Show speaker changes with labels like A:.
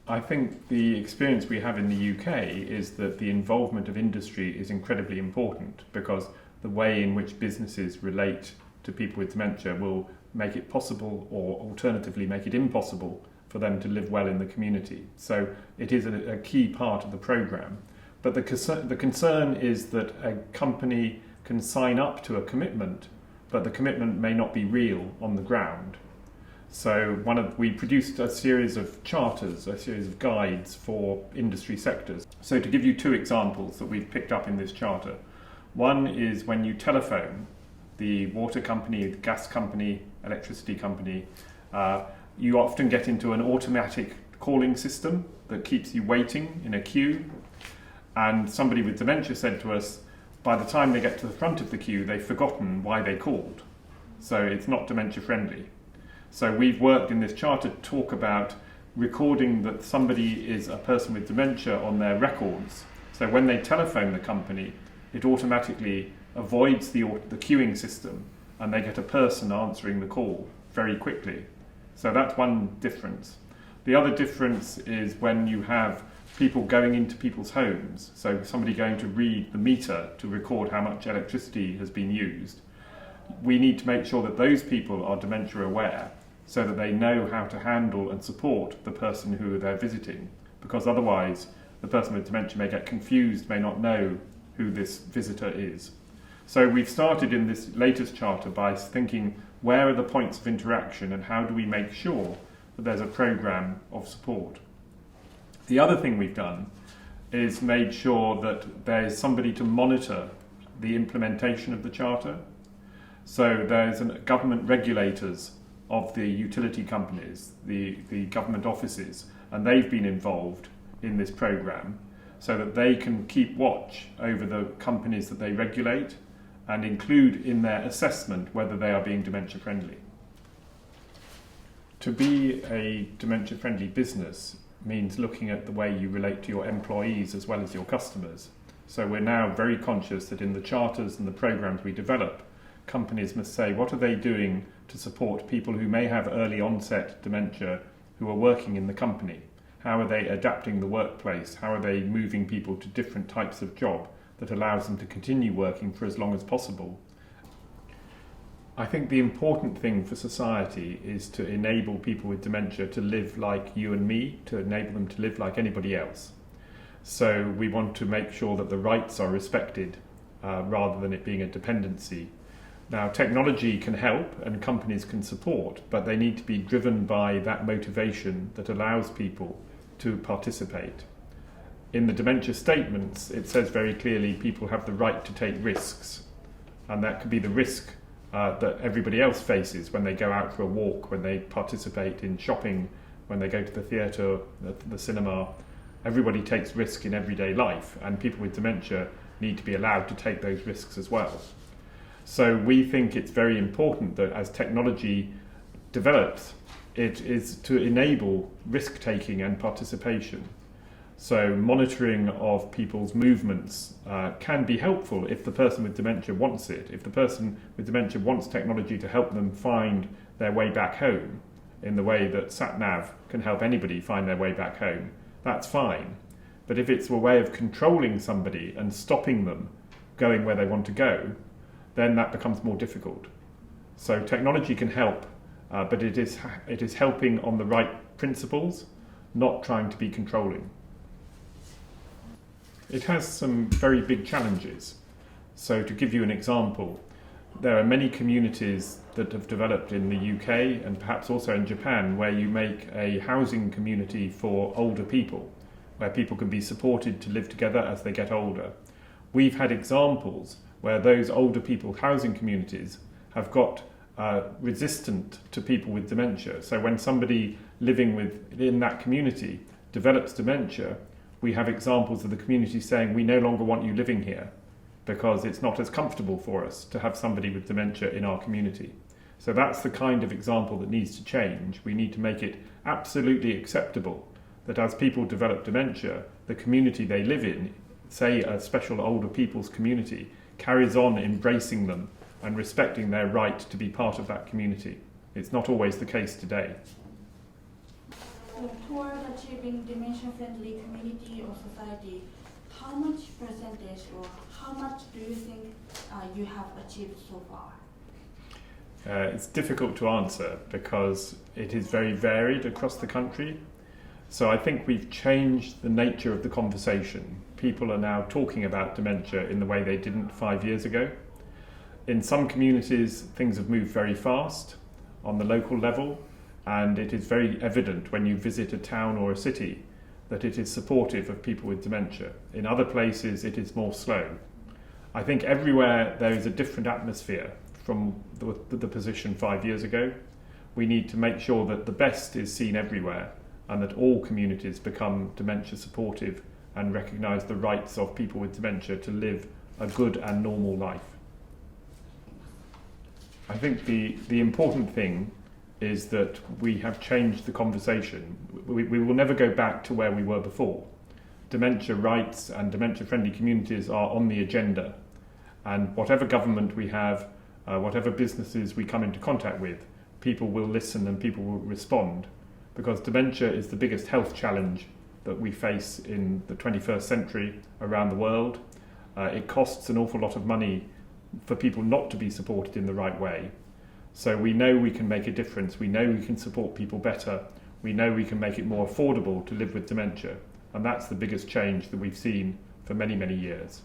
A: I think the experience we have in the UK is that the involvement of industry is incredibly important, because the way in which businesses relate to people with dementia will make it possible, or alternatively make it impossible, for them to live well in the community. So it is a key part of the programme. But the concern is that a company can sign up to a commitment, but the commitment may not be real on the ground. So we produced a series of charters, a series of guides for industry sectors. So to give you two examples that we've picked up in this charter. One is when you telephone the water company, the gas company, electricity company, you often get into an automatic calling system that keeps you waiting in a queue. And somebody with dementia said to us, by the time they get to the front of the queue, they've forgotten why they called. So it's not dementia friendly. So we've worked in this charter to talk about recording that somebody is a person with dementia on their records. So when they telephone the company, it automatically avoids the queuing system, and they get a person answering the call very quickly. So that's one difference. The other difference is when you have people going into people's homes, so somebody going to read the meter to record how much electricity has been used. We need to make sure that those people are dementia aware, so that they know how to handle and support the person who they're visiting, because otherwise the person with dementia may get confused, may not know who this visitor is. So we've started in this latest charter by thinking, where are the points of interaction and how do we make sure that there's a programme of support? The other thing we've done is made sure that there's somebody to monitor the implementation of the charter. So there's government regulators of the utility companies, the government offices, and they've been involved in this programme so that they can keep watch over the companies that they regulate and include in their assessment whether they are being dementia friendly. To be a dementia friendly business means looking at the way you relate to your employees as well as your customers. So we're now very conscious that in the charters and the programmes we develop, companies must say what are they doing to support people who may have early onset dementia who are working in the company. How are they adapting the workplace? How are they moving people to different types of job that allows them to continue working for as long as possible? I think the important thing for society is to enable people with dementia to live like you and me, to enable them to live like anybody else. So we want to make sure that the rights are respected rather than it being a dependency. Now, technology can help and companies can support, but they need to be driven by that motivation that allows people to participate. In the dementia statements, it says very clearly people have the right to take risks, and that could be the risk that everybody else faces when they go out for a walk, when they participate in shopping, when they go to the theatre, the cinema. Everybody takes risk in everyday life, and people with dementia need to be allowed to take those risks as well. So we think it's very important that as technology develops, it is to enable risk-taking and participation. So monitoring of people's movements can be helpful if the person with dementia wants it. If the person with dementia wants technology to help them find their way back home, in the way that SatNav can help anybody find their way back home, that's fine. But if it's a way of controlling somebody and stopping them going where they want to go, then that becomes more difficult. So technology can help, but it is helping on the right principles, not trying to be controlling. It has some very big challenges. So to give you an example, there are many communities that have developed in the UK and perhaps also in Japan where you make a housing community for older people, where people can be supported to live together as they get older. We've had examples where those older people housing communities have got resistant to people with dementia. So when somebody living within that community develops dementia, we have examples of the community saying, we no longer want you living here because it's not as comfortable for us to have somebody with dementia in our community. So that's the kind of example that needs to change. We need to make it absolutely acceptable that as people develop dementia, the community they live in, say a special older people's community, carries on embracing them and respecting their right to be part of that community. It's not always the case today.
B: So toward achieving dementia-friendly community or society, how much percentage or how much do you think you have achieved so far?
A: It's difficult to answer because it is very varied across the country. So I think we've changed the nature of the conversation. People are now talking about dementia in the way they didn't 5 years ago. In some communities, things have moved very fast on the local level, and it is very evident when you visit a town or a city that it is supportive of people with dementia. In other places, it is more slow. I think everywhere there is a different atmosphere from the position 5 years ago. We need to make sure that the best is seen everywhere and that all communities become dementia supportive and recognise the rights of people with dementia to live a good and normal life. I think the important thing is that we have changed the conversation. We will never go back to where we were before. Dementia rights and dementia-friendly communities are on the agenda, and whatever government we have, whatever businesses we come into contact with, people will listen and people will respond, because dementia is the biggest health challenge that we face in the 21st century around the world. It costs an awful lot of money for people not to be supported in the right way. So we know we can make a difference, we know we can support people better, we know we can make it more affordable to live with dementia, and that's the biggest change that we've seen for many, many years.